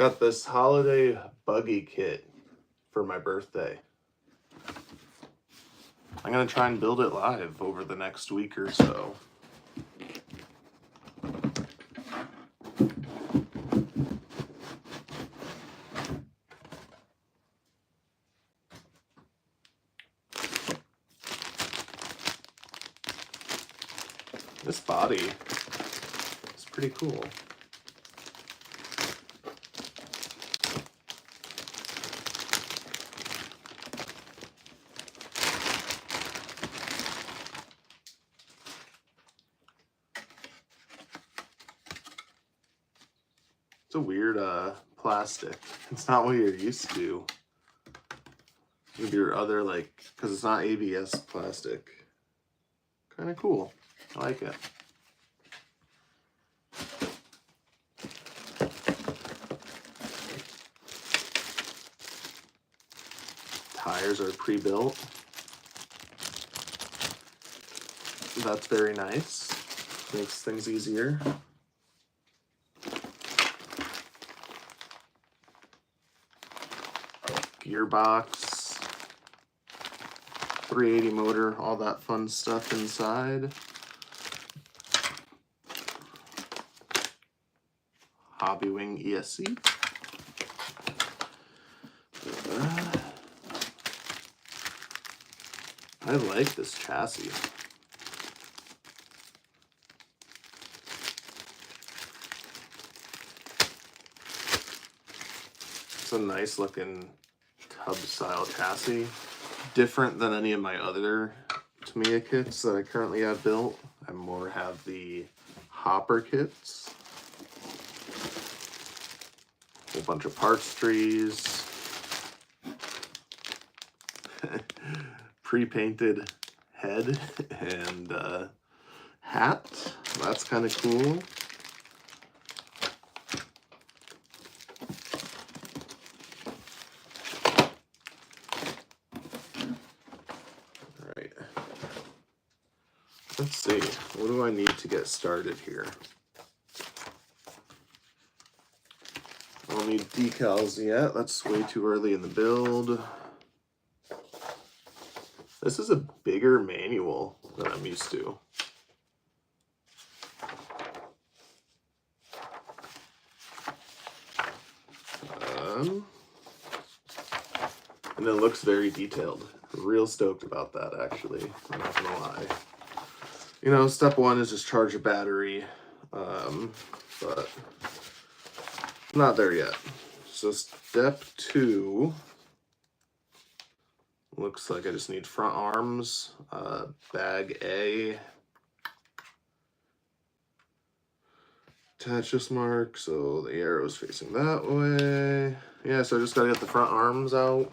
Got this holiday buggy kit for my birthday. I'm gonna try and build it live over the next week or so. This body is pretty cool. It's a weird plastic. It's not what you're used to with your other, like, because it's not ABS plastic. Kind of cool. I like it. Tires are pre-built. That's very nice. Makes things easier. Gearbox, 380 motor, all that fun stuff inside. Hobbywing ESC. I like this chassis. It's a nice looking tub style chassis. Different than any of my other Tamiya kits that I currently have built. I more have the hopper kits. A whole bunch of parts trees. Pre-painted head and hat. That's kind of cool. All right. Let's see. What do I need to get started here? I don't need decals yet. That's way too early in the build. This is a bigger manual than I'm used to. And it looks very detailed. Real stoked about that, actually. I'm not gonna lie. You know, step one is just charge a battery, but not there yet. So step two. Looks like I just need front arms, bag A, attach this mark so the arrow's facing that way. Yeah, so I just gotta get the front arms out,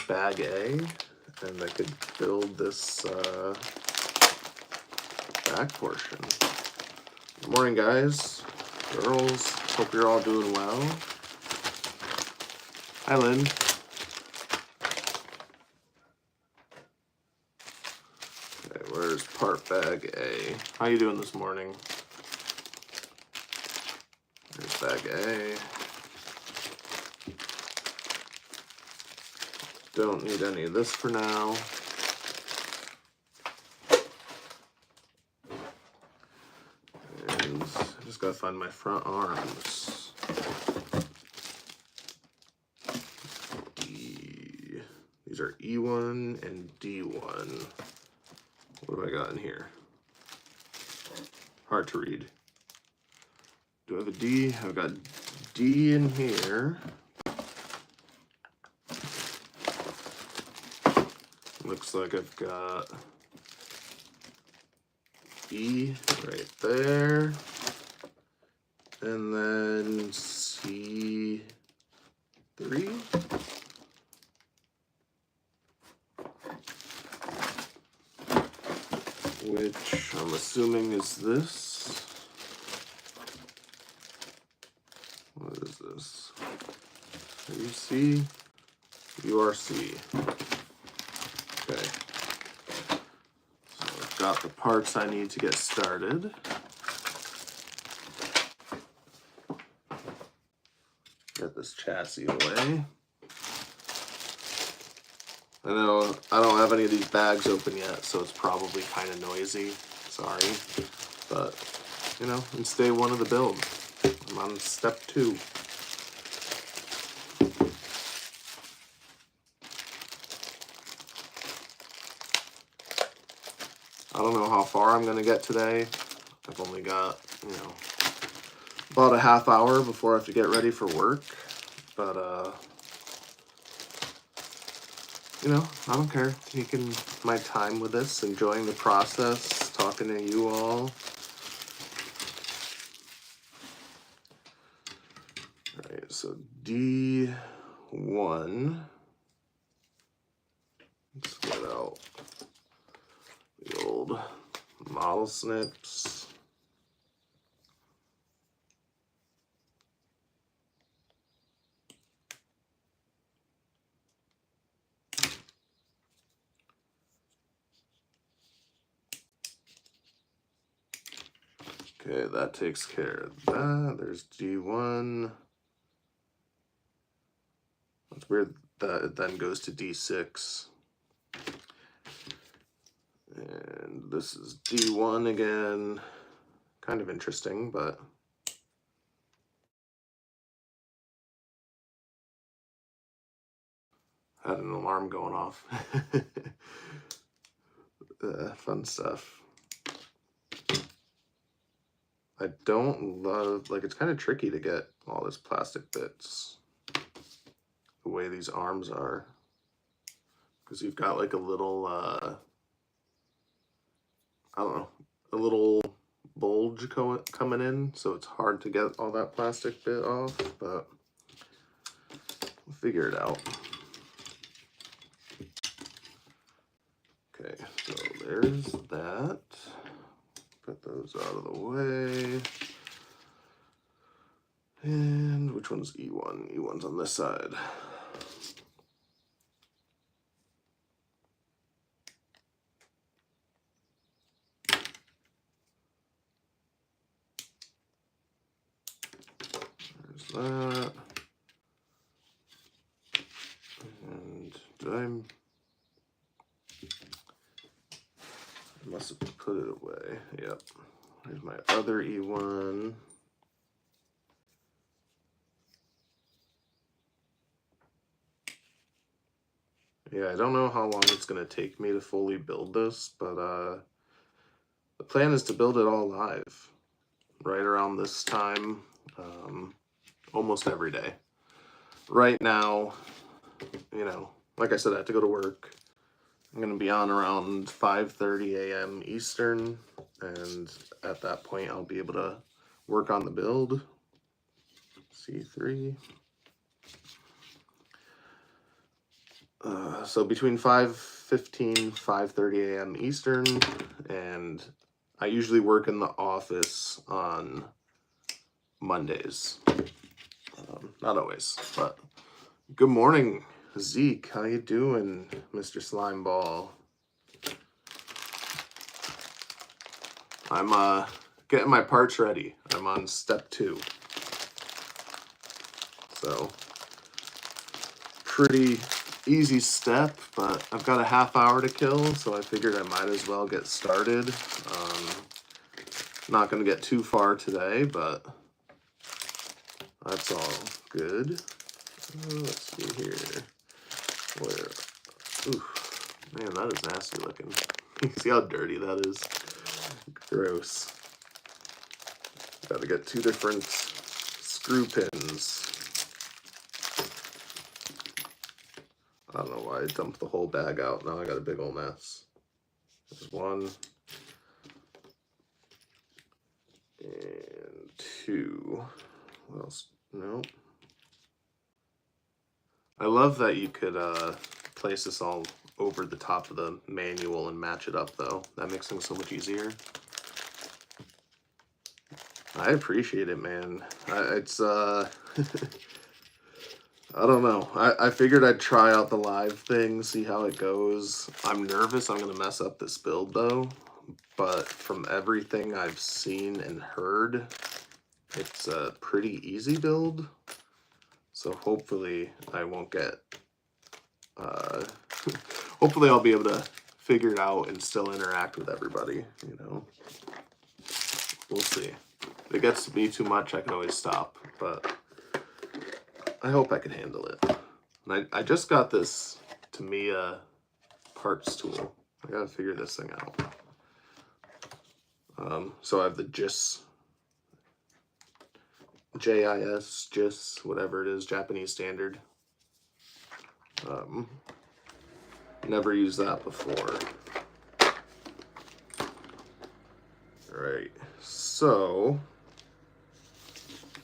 bag A, and I could build this back portion. Good morning, guys, girls, hope you're all doing well. Hi, Lynn. Where's part bag A? How you doing this morning? There's bag A. Don't need any of this for now. And I just gotta find my front arms. These are E1 and D1. What do I got in here? Hard to read. Do I have a D? I've got D in here. Looks like I've got E right there. And then C3. Which I'm assuming is this. What is this? UC, URC. Okay. So I've got the parts I need to get started. set this chassis away. I know I don't have any of these bags open yet, so it's probably kind of noisy. Sorry. But, you know, it's day one of the build. I'm on step 2. I don't know how far I'm going to get today. I've only got, you know, about a half hour before I have to get ready for work. But, you know, I don't care. Taking my time with this, enjoying the process, talking to you all. All right, so D1. Let's get out the old model snips. Okay, that takes care of that. There's D1. That's weird that it then goes to D6. And this is D1 again. Kind of interesting, but had an alarm going off. Fun stuff. I don't love, like, it's kind of tricky to get all this plastic bits the way these arms are, because you've got like a little I don't know, a little bulge coming in, so it's hard to get all that plastic bit off, but we'll figure it out. Okay, so there's that. Put those out of the way. And which one's E1? E1's on this side. There's that. And I must have put it away. Yep. Here's my other E1. Yeah, I don't know how long it's going to take me to fully build this, but the plan is to build it all live right around this time, almost every day. Right now, you know, like I said, I have to go to work. I'm going to be on around 5:30 a.m. Eastern, and at that point I'll be able to work on the build. C3. So between 5:15, 5:30 a.m. Eastern, and I usually work in the office on Mondays. Not always, but good morning, Zeke. How you doing, Mr. Slimeball? I'm getting my parts ready. I'm on step 2. So pretty easy step, but I've got a half hour to kill, so I figured I might as well get started. Not going to get too far today, but that's all good. Let's see here. Where? Ooh, man, that is nasty looking. You see how dirty that is? Gross. Got to get 2 different screw pins. I don't know why I dumped the whole bag out. Now I got a big old mess. There's 1 and 2. What else? Nope. I love that you could place this all over the top of the manual and match it up, though. That makes things so much easier. I appreciate it, man. It's I don't know. I figured I'd try out the live thing, see how it goes. I'm nervous I'm gonna mess up this build though, but from everything I've seen and heard, it's a pretty easy build. So hopefully I won't get, hopefully I'll be able to figure it out and still interact with everybody, you know. We'll see. If it gets to be too much, I can always stop, but I hope I can handle it. And I just got this Tamiya parts tool. I gotta figure this thing out. So I have the JIS, whatever it is, Japanese standard. Never used that before. Alright, so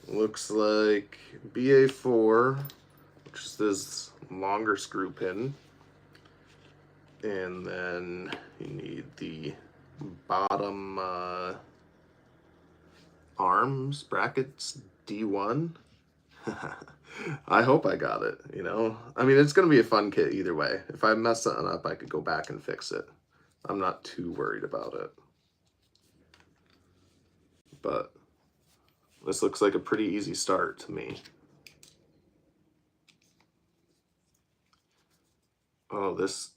looks like BA4, which is this longer screw pin, and then you need the bottom arms brackets D1. I hope I got it, you know. I mean, it's gonna be a fun kit either way. If I mess something up, I could go back and fix it. I'm not too worried about it. But this looks like a pretty easy start to me. Oh, this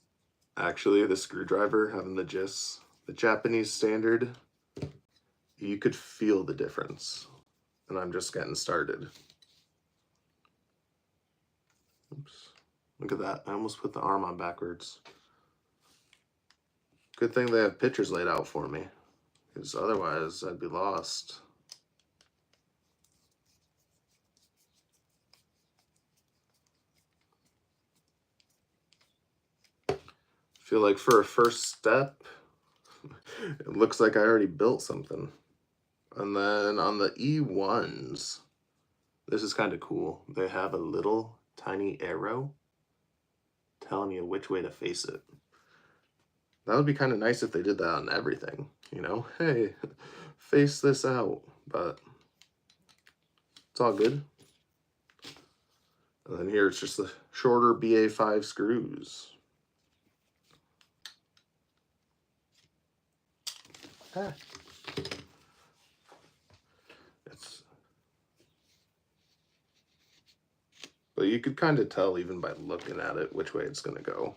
actually, the screwdriver having the JIS, the Japanese standard, you could feel the difference. And I'm just getting started. Oops. Look at that. I almost put the arm on backwards. Good thing they have pictures laid out for me, because otherwise I'd be lost. I feel like for a first step, it looks like I already built something. And then on the E1s, this is kind of cool. They have a little tiny arrow telling you which way to face it. That would be kind of nice if they did that on everything, you know? Hey, face this out, but it's all good. And then here it's just the shorter BA5 screws. But you could kind of tell even by looking at it which way it's going to go.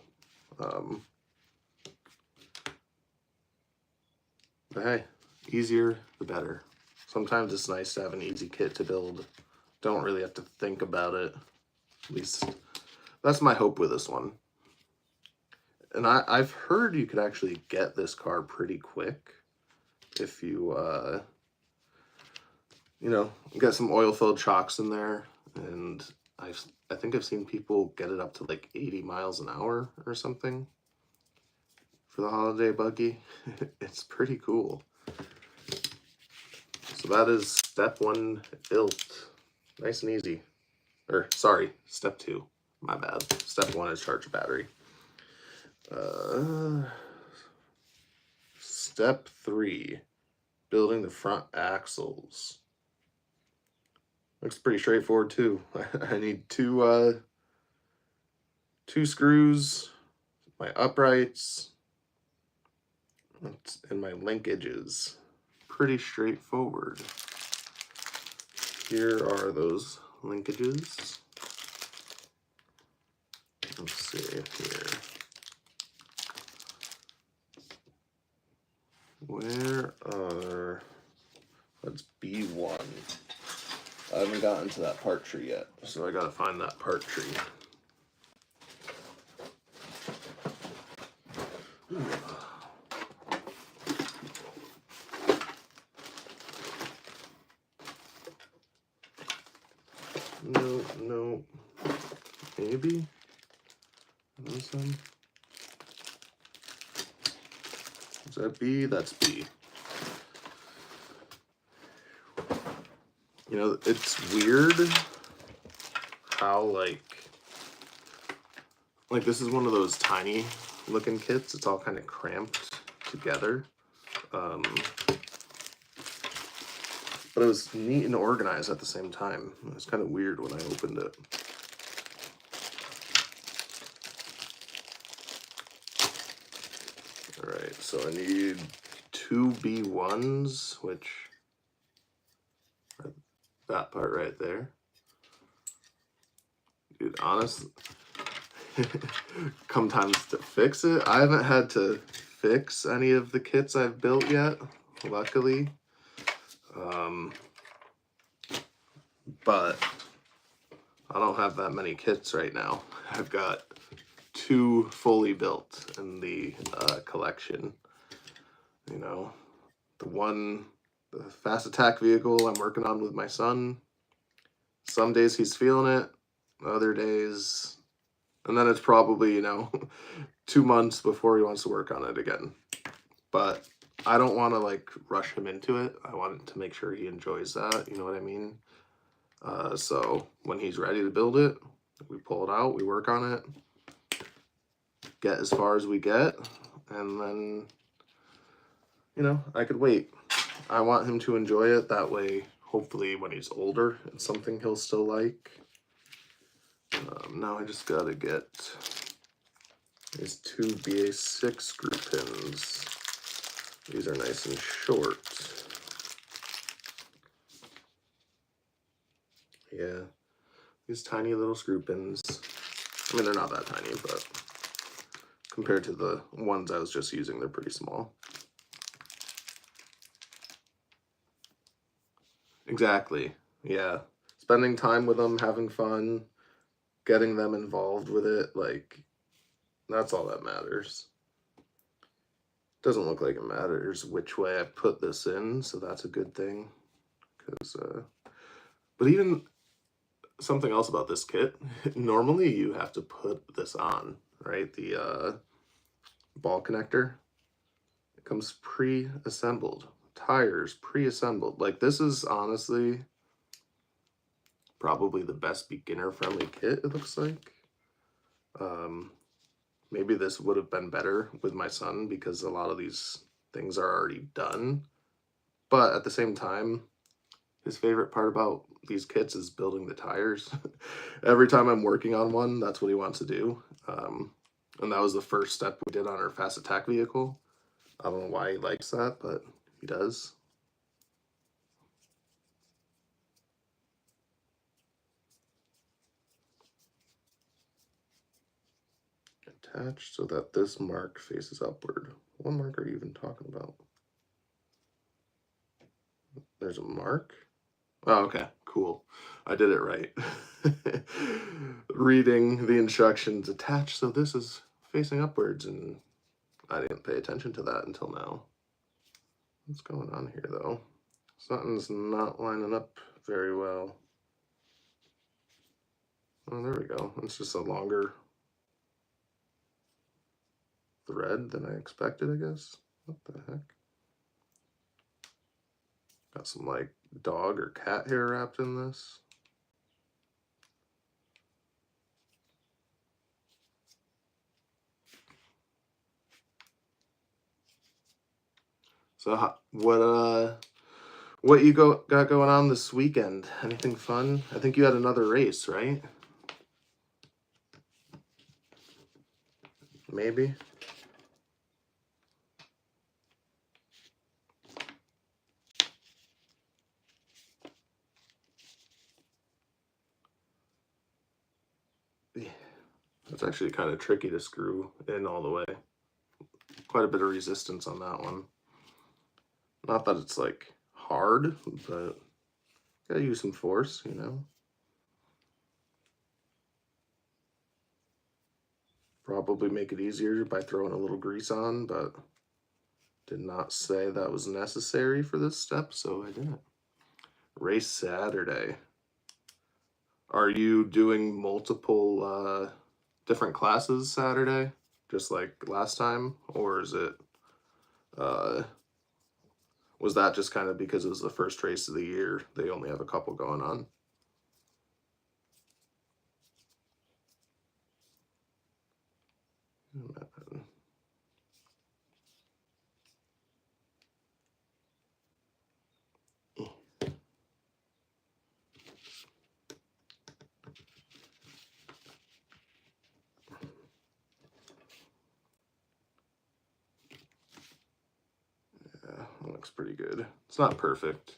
But hey, easier the better. Sometimes it's nice to have an easy kit to build. Don't really have to think about it. At least that's my hope with this one. And I've heard you could actually get this car pretty quick if you, you know, get some oil-filled shocks in there. And I think I've seen people get it up to like 80 miles an hour or something for the Holiday Buggy. It's pretty cool. So that is step 1 built. Nice and easy. Or, sorry, step 2. My bad. Step 1 is charge a battery. Step 3, building the front axles. Looks pretty straightforward too. I need two screws, my uprights, and my linkages. Pretty straightforward. Here are those linkages. Let's see here. Where are, that's B1. I haven't gotten to that part tree yet, so I gotta find that part tree. No, maybe? This one? Is that B? That's B. You know, it's weird how, like this is one of those tiny looking kits. It's all kind of cramped together. But it was neat and organized at the same time. It was kind of weird when I opened it. All right, so I need 2 B1s, which are that part right there. dude, honest, come times to fix it. I haven't had to fix any of the kits I've built yet, luckily. But I don't have that many kits right now. I've got 2 fully built in the collection. You know, the fast attack vehicle I'm working on with my son. Some days he's feeling it, other days, and then it's probably, 2 months before he wants to work on it again. But I don't want to like rush him into it. I want to make sure he enjoys that, you know what I mean? So when he's ready to build it, we pull it out, we work on it, get as far as we get, and then, I could wait. I want him to enjoy it. That way, hopefully when he's older, it's something he'll still like. Now I just gotta get these 2 BA6 screw pins. These are nice and short. Yeah, these tiny little screw pins. I mean, they're not that tiny, but compared to the ones I was just using, they're pretty small. Exactly, yeah. Spending time with them, having fun, getting them involved with it, like, that's all that matters. Doesn't look like it matters which way I put this in, so that's a good thing. But even something else about this kit, normally you have to put this on, right? The ball connector, it comes pre-assembled. Tires pre-assembled. Like, this is honestly probably the best beginner-friendly kit, it looks like. Maybe this would have been better with my son because a lot of these things are already done. But at the same time, his favorite part about these kits is building the tires. Every time I'm working on one, that's what he wants to do. And that was the first step we did on our fast attack vehicle. I don't know why he likes that, but he does. Attached so that this mark faces upward. What mark are you even talking about? There's a mark? Oh, okay, cool. I did it right. Reading the instructions, attached so this is facing upwards, and I didn't pay attention to that until now. What's going on here, though? Something's not lining up very well. Oh, there we go. It's just a longer thread than I expected, I guess. What the heck? Got some, like, dog or cat hair wrapped in this. So what you got going on this weekend? Anything fun? I think you had another race, right? Maybe. Yeah. That's actually kind of tricky to screw in all the way. Quite a bit of resistance on that one. Not that it's like hard, but gotta use some force, Probably make it easier by throwing a little grease on, but did not say that was necessary for this step, so I didn't. Race Saturday. Are you doing multiple different classes Saturday, just like last time? Or is it, was that just kind of because it was the first race of the year, they only have a couple going on? Yeah, it looks pretty good. It's not perfect,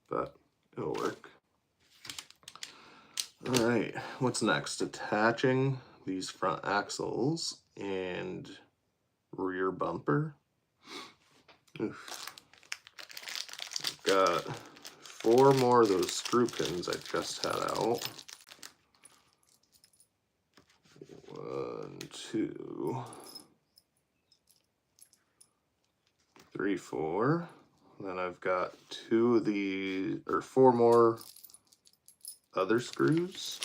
but it'll work. All right, what's next? Attaching these front axles and rear bumper. Oof. Got 4 more of those screw pins I just had out. 1, 2, 3, 4. Then I've got 2 of the, or 4 more other screws.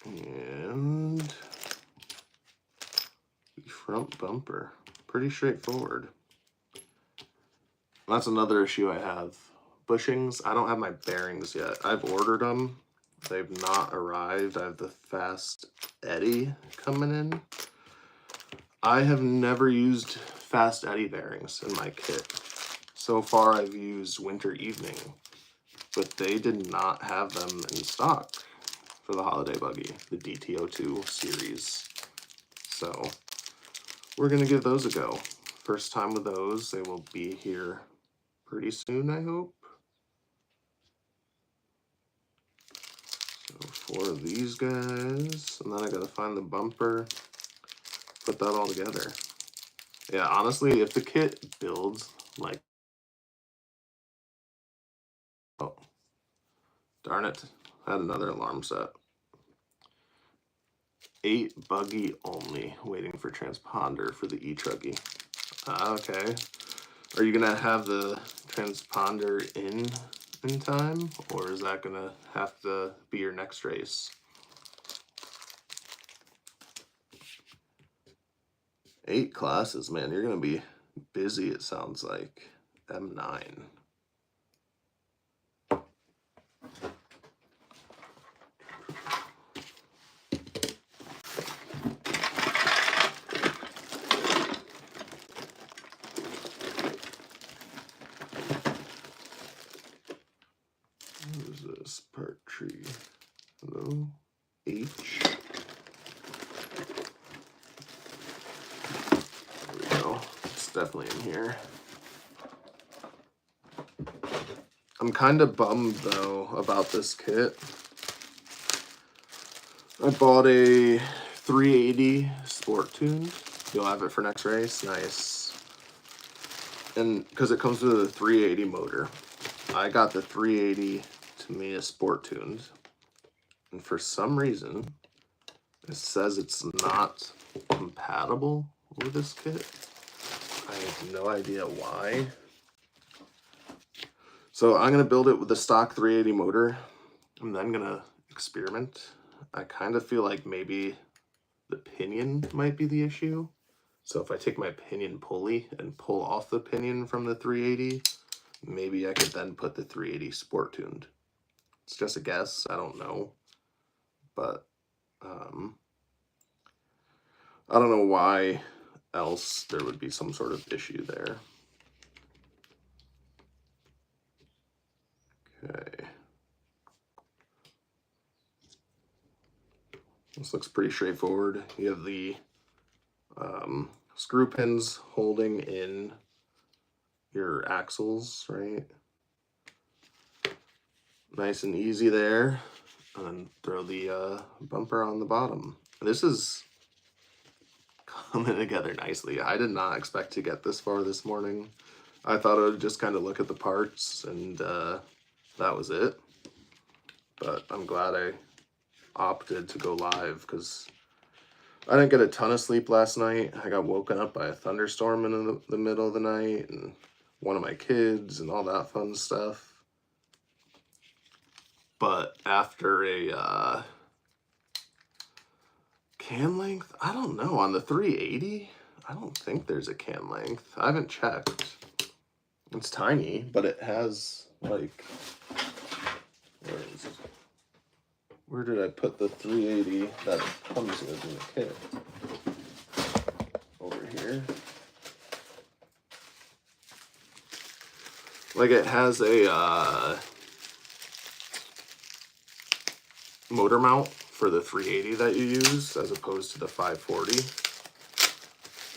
And the front bumper. Pretty straightforward. That's another issue I have. Bushings, I don't have my bearings yet. I've ordered them. They've not arrived. I have the Fast Eddy coming in. I have never used Fast Eddy bearings in my kit. So far I've used Winter Evening, but they did not have them in stock for the Holiday Buggy, the DTO2 series. So we're gonna give those a go. First time with those. They will be here pretty soon, I hope. So 4 of these guys, and then I gotta find the bumper, put that all together. Yeah, honestly, if the kit builds like, oh, darn it, I had another alarm set. 8 buggy only, waiting for transponder for the e-truggy. Okay. Are you gonna have the transponder in time, or is that gonna have to be your next race? 8 classes, man. You're gonna be busy, it sounds like. M9. What is this? Part tree. Hello? H. There we go. It's definitely in here. I'm kind of bummed, though, about this kit. I bought a 380 Sport Tuned. You'll have it for next race. Nice. And because it comes with a 380 motor. I got the 380 Tamiya Sport Tuned. And for some reason, it says it's not compatible with this kit. I have no idea why. So I'm going to build it with the stock 380 motor. I'm then going to experiment. I kind of feel like maybe the pinion might be the issue. So if I take my pinion pulley and pull off the pinion from the 380, maybe I could then put the 380 Sport Tuned. It's just a guess. I don't know. But I don't know why else there would be some sort of issue there. Okay. This looks pretty straightforward. You have the screw pins holding in your axles, right? Nice and easy there. And then throw the bumper on the bottom. This is coming together nicely. I did not expect to get this far this morning. I thought I would just kind of look at the parts and that was it. But I'm glad I opted to go live because I didn't get a ton of sleep last night. I got woken up by a thunderstorm in the middle of the night and one of my kids and all that fun stuff. But after a can length, I don't know, on the 380, I don't think there's a can length. I haven't checked. It's tiny, but it has like, where is it? Where did I put the 380 that comes with in the kit? Over here. Like it has a motor mount for the 380 that you use as opposed to the 540.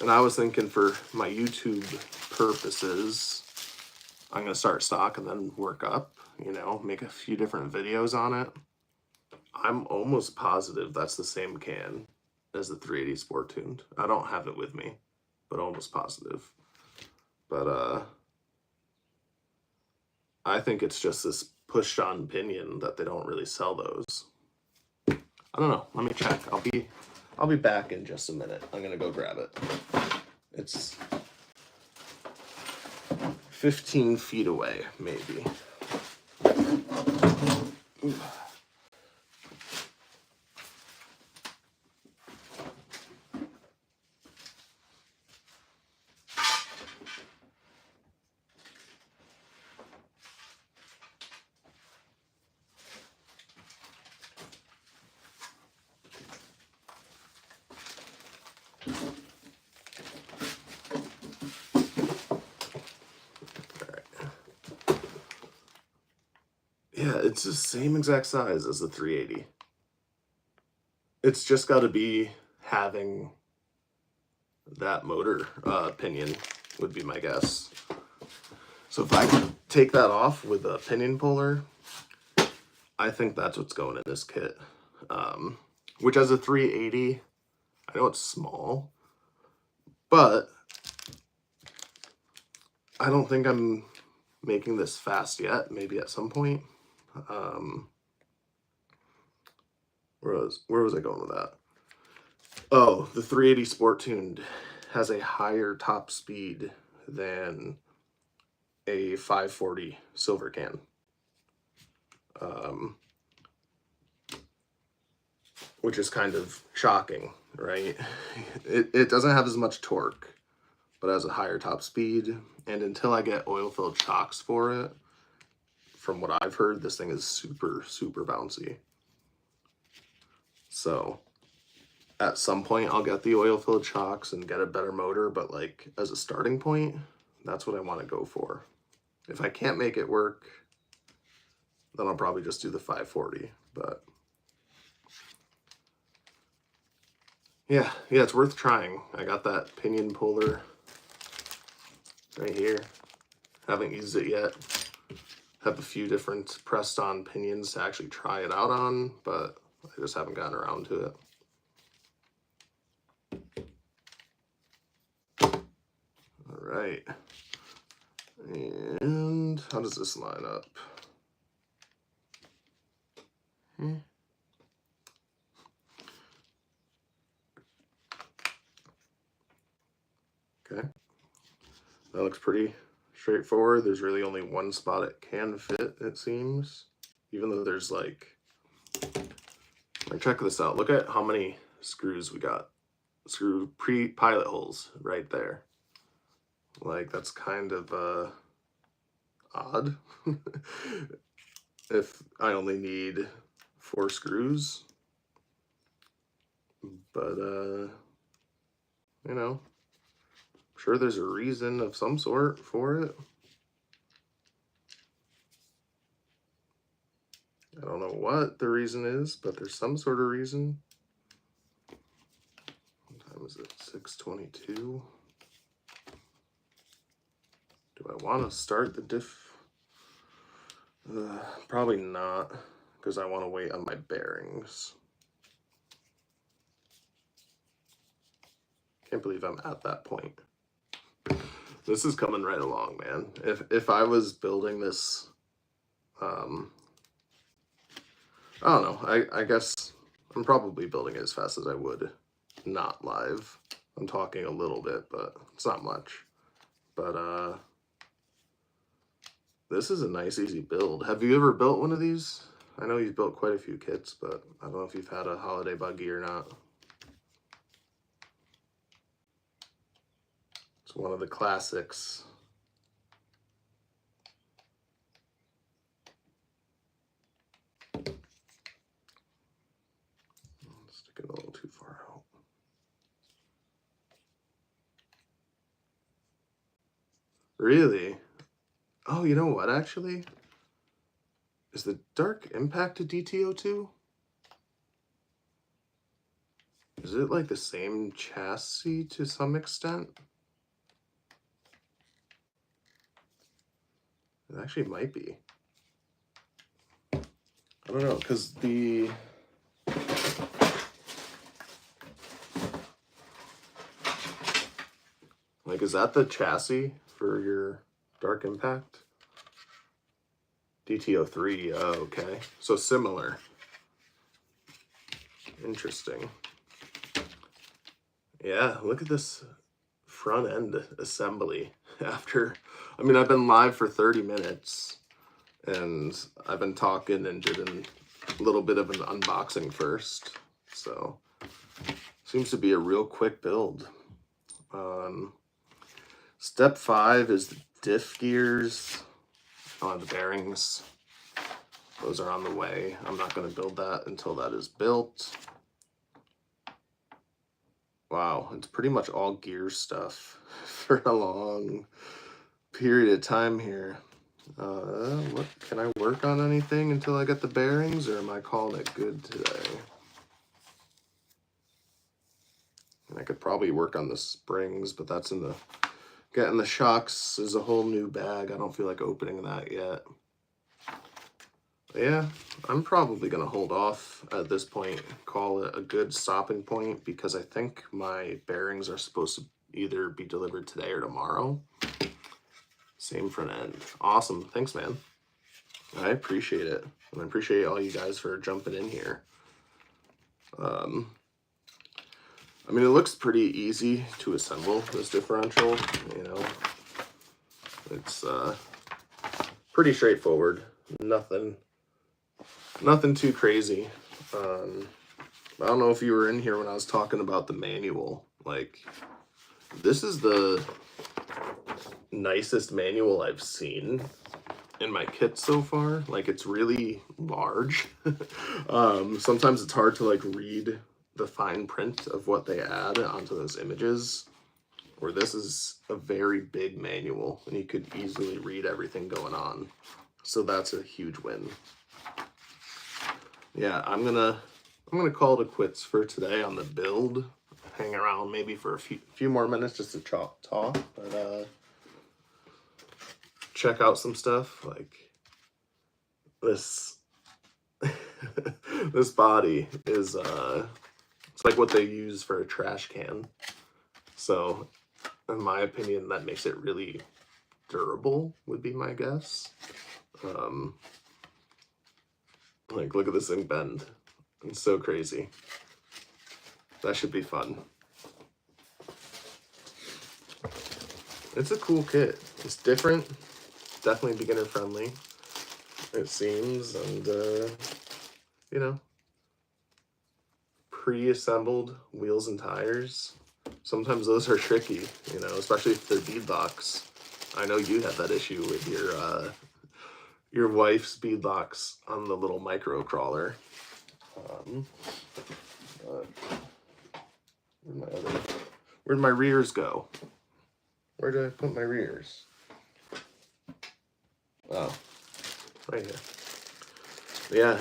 And I was thinking for my YouTube purposes, I'm going to start stock and then work up, you know, make a few different videos on it. I'm almost positive that's the same can as the 380 Sport Tuned. I don't have it with me, but almost positive. But I think it's just this pushed on pinion that they don't really sell those. I don't know. Let me check. I'll be back in just a minute. I'm gonna go grab it. It's 15 feet away, maybe. Ooh. Yeah, it's the same exact size as the 380. It's just got to be having that motor pinion would be my guess. So if I could take that off with a pinion puller, I think that's what's going in this kit. Which as a 380, I know it's small, but I don't think I'm making this fast yet. Maybe at some point. Where was I going with that? Oh, the 380 Sport Tuned has a higher top speed than a 540 silver can. Which is kind of shocking, right? It doesn't have as much torque, but has a higher top speed. And until I get oil-filled shocks for it, from what I've heard, this thing is super, super bouncy. So at some point, I'll get the oil-filled shocks and get a better motor, but like as a starting point, that's what I want to go for. If I can't make it work, then I'll probably just do the 540, but yeah, it's worth trying. I got that pinion puller right here. Haven't used it yet. Have a few different pressed on pinions to actually try it out on, but I just haven't gotten around to it. All right. And how does this line up? Okay. That looks pretty straightforward. There's really only one spot it can fit, it seems. Even though there's like check this out. Look at how many screws we got. Screw pre-pilot holes right there. Like, that's kind of odd. If I only need 4 screws. But, you know, I'm sure there's a reason of some sort for it. I don't know what the reason is, but there's some sort of reason. What time is it? 6:22. Do I want to start the diff? Probably not, because I want to wait on my bearings. Can't believe I'm at that point. This is coming right along, man. If I was building this, I don't know. I guess I'm probably building it as fast as I would not live. I'm talking a little bit, but it's not much. But this is a nice, easy build. Have you ever built one of these? I know you've built quite a few kits, but I don't know if you've had a holiday buggy or not. It's one of the classics. Stick it a little too far out. Really? Oh, you know what, actually? Is the Dark Impact a DTO2? Is it like the same chassis to some extent? It actually might be. I don't know, because the... Like, is that the chassis for your Dark Impact? DT03, oh, okay. So similar. Interesting. Yeah, look at this front end assembly after... I mean, I've been live for 30 minutes, and I've been talking and did a little bit of an unboxing first. So, seems to be a real quick build. Step 5 is the diff gears. The bearings. Those are on the way. I'm not going to build that until that is built. Wow, it's pretty much all gear stuff for a long period of time here. What, can I work on anything until I get the bearings, or am I calling it good today? And I could probably work on the springs, but that's in the... Getting the shocks is a whole new bag. I don't feel like opening that yet. Yeah, I'm probably going to hold off at this point, call it a good stopping point, because I think my bearings are supposed to either be delivered today or tomorrow. Same front end. Awesome. Thanks, man. I appreciate it. And I appreciate all you guys for jumping in here. I mean, it looks pretty easy to assemble, this differential, you know. It's pretty straightforward. Nothing too crazy. I don't know if you were in here when I was talking about the manual. Like, this is the nicest manual I've seen in my kit so far. Like, it's really large. Sometimes it's hard to like read the fine print of what they add onto those images, where this is a very big manual and you could easily read everything going on. So that's a huge win. Yeah, I'm gonna call it quits for today on the build. Hang around maybe for a few more minutes just to talk, but check out some stuff like this. This body is it's like what they use for a trash can. So, in my opinion, that makes it really durable, would be my guess. Like, look at this thing bend. It's so crazy. That should be fun. It's a cool kit. It's different. Definitely beginner friendly, it seems. And, you know, pre-assembled wheels and tires. Sometimes those are tricky, you know, especially if they're beadlocks. I know you had that issue with your wife's beadlocks on the little micro crawler. Where'd my rears go? Where did I put my rears? Oh, right here. Yeah,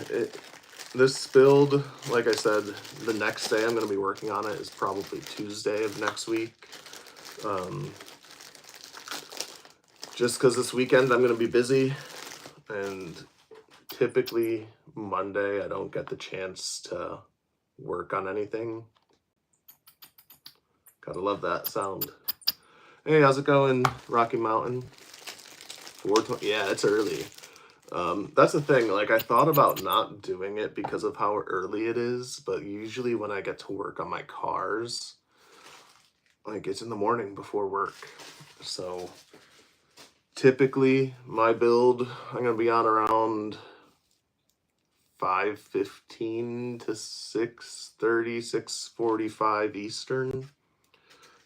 this build, like I said, the next day I'm going to be working on it is probably Tuesday of next week. Just because this weekend I'm going to be busy, and typically Monday I don't get the chance to work on anything. Gotta love that sound. Hey, how's it going, Rocky Mountain? 4:20. Yeah, it's early. That's the thing, like, I thought about not doing it because of how early it is, but usually when I get to work on my cars, like, it's in the morning before work. So typically my build, I'm gonna be on around 5:15 to 6:30, 6:45 Eastern.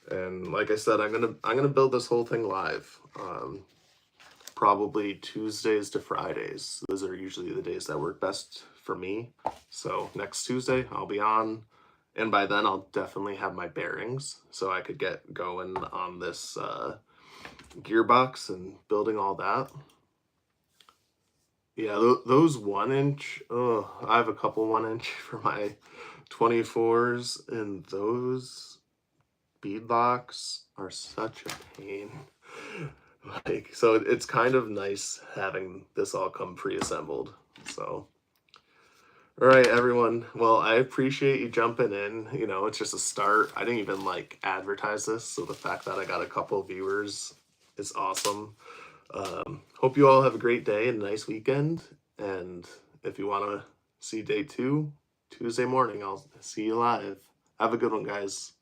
And like I said, I'm gonna build this whole thing live. Probably Tuesdays to Fridays. Those are usually the days that work best for me. So next Tuesday I'll be on, and by then I'll definitely have my bearings, so I could get going on this gearbox and building all that. Yeah, those 1-inch, oh, I have a couple 1-inch for my 24s, and those beadlocks are such a pain. Like, so it's kind of nice having this all come pre-assembled. So, all right, everyone. Well, I appreciate you jumping in. You know, it's just a start. I didn't even like advertise this, so the fact that I got a couple viewers is awesome. Hope you all have a great day and a nice weekend. And if you want to see day 2, Tuesday morning, I'll see you live. Have a good one, guys.